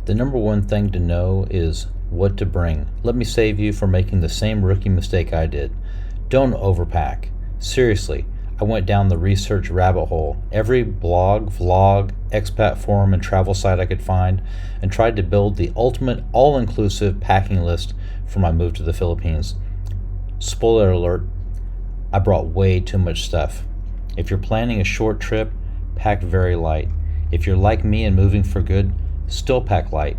The number one thing to know is what to bring. Let me save you from making the same rookie mistake I did. Don't overpack. Seriously, I went down the research rabbit hole, every blog, vlog, expat forum, and travel site I could find, and tried to build the ultimate all-inclusive packing list for my move to the Philippines. Spoiler alert, I brought way too much stuff. If you're planning a short trip, pack very light. If you're like me and moving for good, still pack light.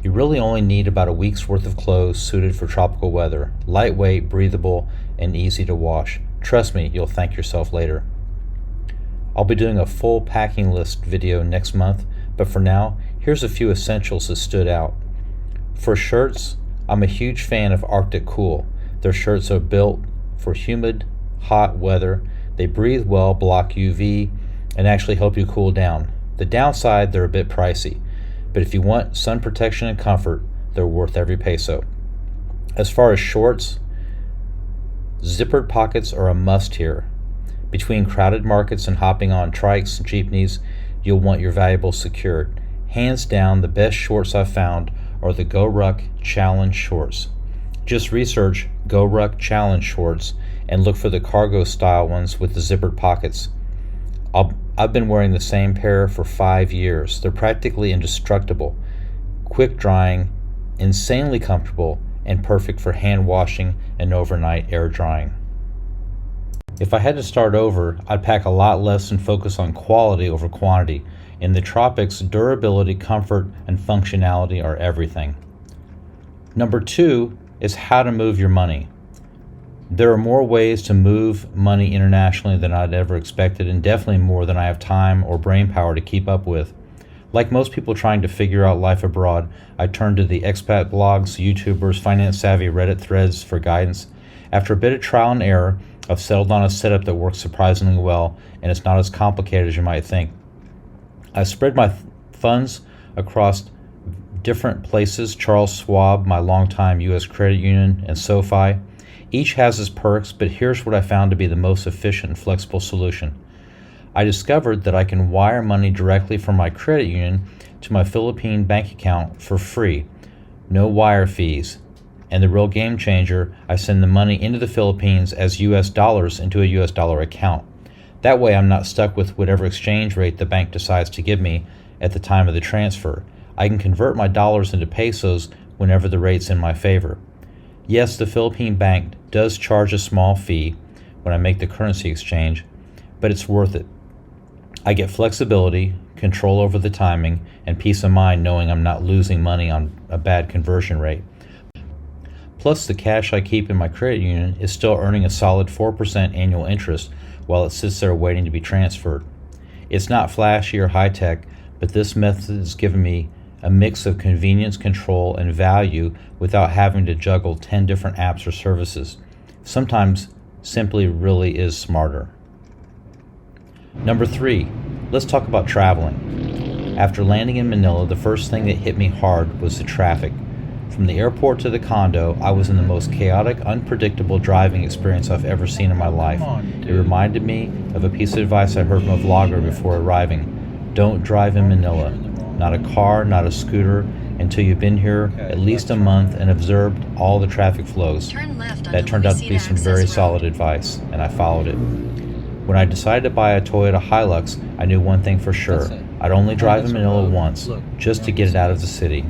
You really only need about a week's worth of clothes suited for tropical weather, lightweight, breathable, and easy to wash. Trust me, you'll thank yourself later. I'll be doing a full packing list video next month, but for now, here's a few essentials that stood out. For shirts, I'm a huge fan of Arctic Cool. Their shirts are built for humid, hot weather. They breathe well, block UV, and actually help you cool down. The downside, they're a bit pricey, but if you want sun protection and comfort, they're worth every peso. As far as shorts, zippered pockets are a must here. Between crowded markets and hopping on trikes and jeepneys, you'll want your valuables secured. Hands down, the best shorts I've found are the Go Ruck Challenge shorts. Just research Go Ruck Challenge shorts and look for the cargo style ones with the zippered pockets. I've been wearing the same pair for 5 years. They're practically indestructible, quick drying, insanely comfortable, and perfect for hand washing and overnight air drying. If I had to start over, I'd pack a lot less and focus on quality over quantity. In the tropics, durability, comfort, and functionality are everything. Number 2 is how to move your money. There are more ways to move money internationally than I'd ever expected, and definitely more than I have time or brain power to keep up with. Like most people trying to figure out life abroad, I turned to the expat blogs, YouTubers, finance-savvy Reddit threads for guidance. After a bit of trial and error, I've settled on a setup that works surprisingly well, and it's not as complicated as you might think. I spread my funds across different places: Charles Schwab, my longtime U.S. credit union, and SoFi. Each has its perks, but here's what I found to be the most efficient and flexible solution. I discovered that I can wire money directly from my credit union to my Philippine bank account for free. No wire fees. And the real game changer, I send the money into the Philippines as US dollars into a US dollar account. That way I'm not stuck with whatever exchange rate the bank decides to give me at the time of the transfer. I can convert my dollars into pesos whenever the rate's in my favor. Yes, the Philippine bank does charge a small fee when I make the currency exchange, but it's worth it. I get flexibility, control over the timing, and peace of mind knowing I'm not losing money on a bad conversion rate. Plus, the cash I keep in my credit union is still earning a solid 4% annual interest while it sits there waiting to be transferred. It's not flashy or high-tech, but this method has given me a mix of convenience, control, and value without having to juggle 10 different apps or services. Sometimes simply really is smarter. Number 3, let's talk about traveling. After landing in Manila, the first thing that hit me hard was the traffic. From the airport to the condo, I was in the most chaotic, unpredictable driving experience I've ever seen in my life. It reminded me of a piece of advice I heard from a vlogger before arriving. Don't drive in Manila. Not a car, not a scooter, until you've been here at least a month and observed all the traffic flows. That turned out to be some very solid advice, and I followed it. When I decided to buy a Toyota Hilux, I knew one thing for sure. I'd only drive in Manila once, just to get it out of the city.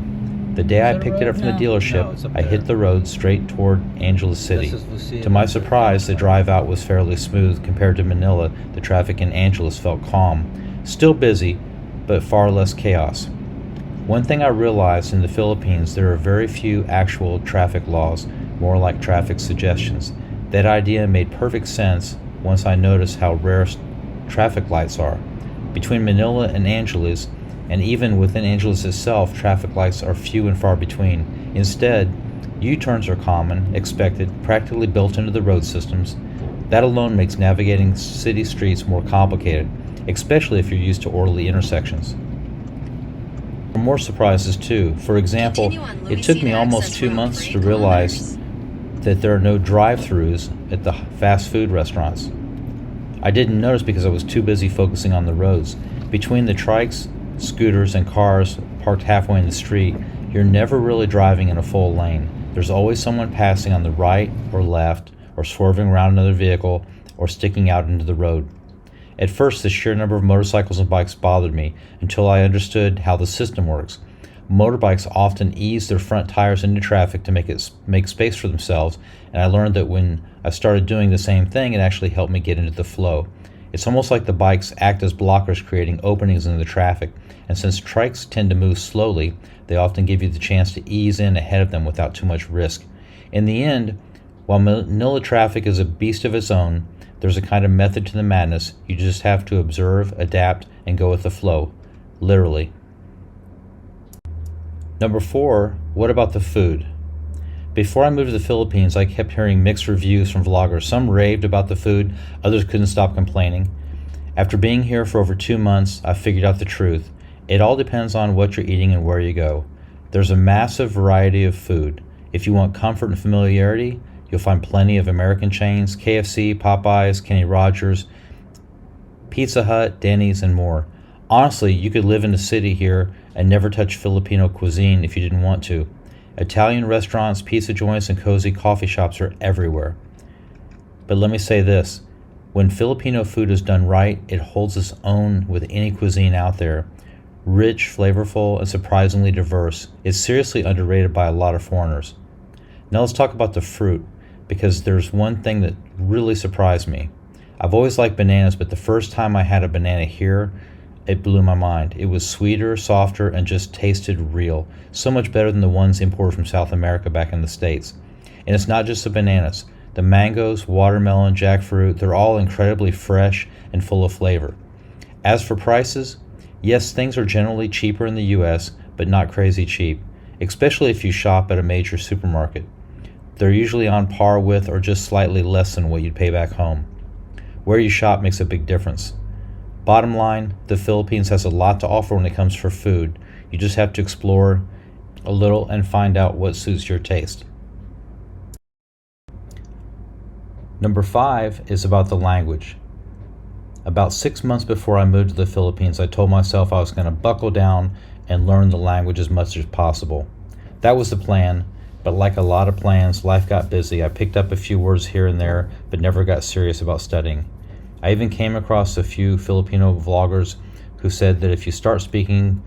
The day I picked it up from the dealership, I hit the road straight toward Angeles City. To my surprise, the drive out was fairly smooth compared to Manila. The traffic in Angeles felt calm. Still busy, but far less chaos. One thing I realized in the Philippines, there are very few actual traffic laws, more like traffic suggestions. That idea made perfect sense once I noticed how rare traffic lights are. Between Manila and Angeles, and even within Angeles itself, traffic lights are few and far between. Instead, U-turns are common, expected, practically built into the road systems. That alone makes navigating city streets more complicated, especially if you're used to orderly intersections. There are more surprises too. For example, it took me almost 2 months to realize that there are no drive-thrus at the fast food restaurants. I didn't notice because I was too busy focusing on the roads. Between the trikes, scooters, and cars parked halfway in the street, you're never really driving in a full lane. There's always someone passing on the right or left, or swerving around another vehicle, or sticking out into the road. At first, the sheer number of motorcycles and bikes bothered me until I understood how the system works. Motorbikes often ease their front tires into traffic to make space for themselves, and I learned that when I started doing the same thing, it actually helped me get into the flow. It's almost like the bikes act as blockers, creating openings in the traffic, and since trikes tend to move slowly, they often give you the chance to ease in ahead of them without too much risk. In the end, while Manila traffic is a beast of its own, there's a kind of method to the madness. You just have to observe, adapt, and go with the flow. Literally. Number 4, what about the food? Before I moved to the Philippines, I kept hearing mixed reviews from vloggers. Some raved about the food, others couldn't stop complaining. After being here for over 2 months, I figured out the truth. It all depends on what you're eating and where you go. There's a massive variety of food. If you want comfort and familiarity, you'll find plenty of American chains, KFC, Popeyes, Kenny Rogers, Pizza Hut, Denny's, and more. Honestly, you could live in the city here and never touch Filipino cuisine if you didn't want to. Italian restaurants, pizza joints, and cozy coffee shops are everywhere. But let me say this, when Filipino food is done right, it holds its own with any cuisine out there. Rich, flavorful, and surprisingly diverse. It's seriously underrated by a lot of foreigners. Now let's talk about the fruit, because there's one thing that really surprised me. I've always liked bananas, but the first time I had a banana here, it blew my mind. It was sweeter, softer, and just tasted real. So much better than the ones imported from South America back in the States. And it's not just the bananas. The mangoes, watermelon, jackfruit, they're all incredibly fresh and full of flavor. As for prices, yes, things are generally cheaper in the US, but not crazy cheap, especially if you shop at a major supermarket. They're usually on par with or just slightly less than what you'd pay back home. Where you shop makes a big difference. Bottom line, the Philippines has a lot to offer when it comes for food. You just have to explore a little and find out what suits your taste. Number 5 is about the language. About 6 months before I moved to the Philippines, I told myself I was going to buckle down and learn the language as much as possible. That was the plan, but like a lot of plans, life got busy. I picked up a few words here and there, but never got serious about studying. I even came across a few Filipino vloggers who said that if you start speaking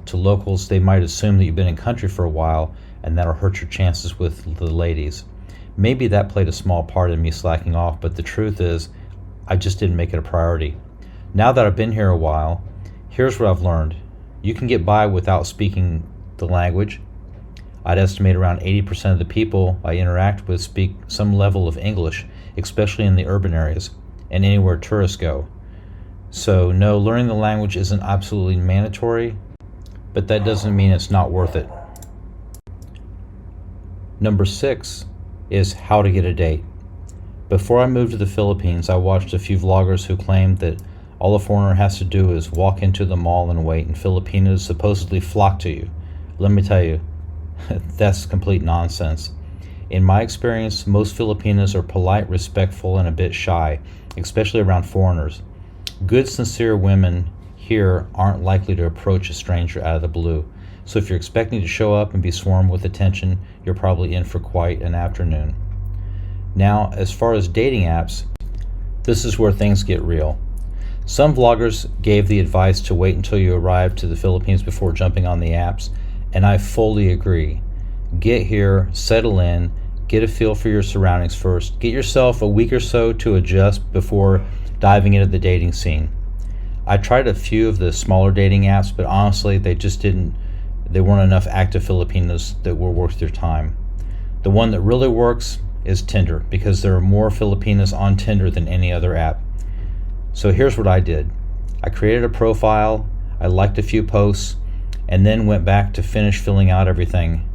to locals, they might assume that you've been in country for a while, and that'll hurt your chances with the ladies. Maybe that played a small part in me slacking off, but the truth is, I just didn't make it a priority. Now that I've been here a while, here's what I've learned. You can get by without speaking the language. I'd estimate around 80% of the people I interact with speak some level of English, especially in the urban areas and anywhere tourists go. So no, learning the language isn't absolutely mandatory, but that doesn't mean it's not worth it. Number 6 is how to get a date. Before I moved to the Philippines, I watched a few vloggers who claimed that all a foreigner has to do is walk into the mall and wait, and Filipinos supposedly flock to you. Let me tell you, that's complete nonsense. In my experience, most Filipinos are polite, respectful, and a bit shy, especially around foreigners. Good, sincere women here aren't likely to approach a stranger out of the blue. So if you're expecting to show up and be swarmed with attention, you're probably in for quite an afternoon. Now, as far as dating apps, this is where things get real. Some vloggers gave the advice to wait until you arrive to the Philippines before jumping on the apps, and I fully agree. Get here, settle in, get a feel for your surroundings first. Get yourself a week or so to adjust before diving into the dating scene. I tried a few of the smaller dating apps, but honestly, there weren't enough active Filipinos that were worth your time. The one that really works is Tinder, because there are more Filipinos on Tinder than any other app. So here's what I did. I created a profile, I liked a few posts, and then went back to finish filling out everything,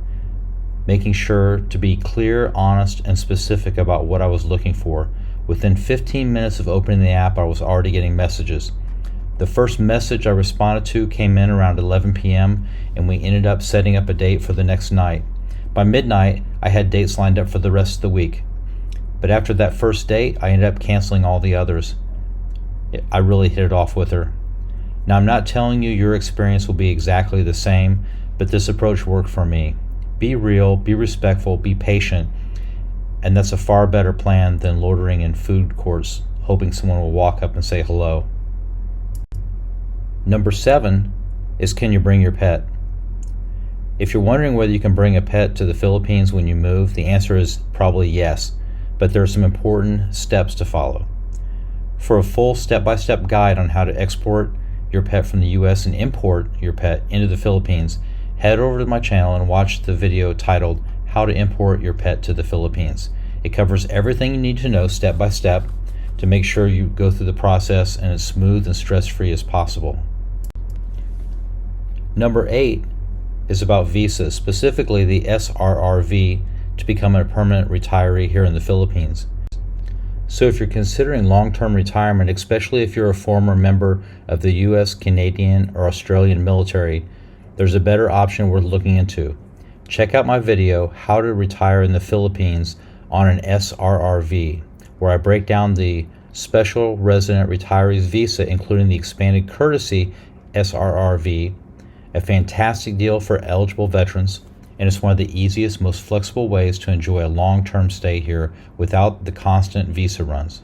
making sure to be clear, honest, and specific about what I was looking for. Within 15 minutes of opening the app, I was already getting messages. The first message I responded to came in around 11 p.m., and we ended up setting up a date for the next night. By midnight, I had dates lined up for the rest of the week. But after that first date, I ended up canceling all the others. I really hit it off with her. Now, I'm not telling you your experience will be exactly the same, but this approach worked for me. Be real, be respectful, be patient, and that's a far better plan than loitering in food courts hoping someone will walk up and say hello. Number 7 is, can you bring your pet? If you're wondering whether you can bring a pet to the Philippines when you move, the answer is probably yes, but there are some important steps to follow. For a full step-by-step guide on how to export your pet from the US and import your pet into the Philippines, head over to my channel and watch the video titled How to Import Your Pet to the Philippines. It covers everything you need to know step by step to make sure you go through the process and as smooth and stress-free as possible. Number 8 is about visas, specifically the SRRV, to become a permanent retiree here in the Philippines. So if you're considering long-term retirement, especially if you're a former member of the US, Canadian, or Australian military, there's a better option worth looking into. Check out my video, How to Retire in the Philippines on an SRRV, where I break down the Special Resident Retirees Visa, including the Expanded Courtesy SRRV, a fantastic deal for eligible veterans, and it's one of the easiest, most flexible ways to enjoy a long-term stay here without the constant visa runs.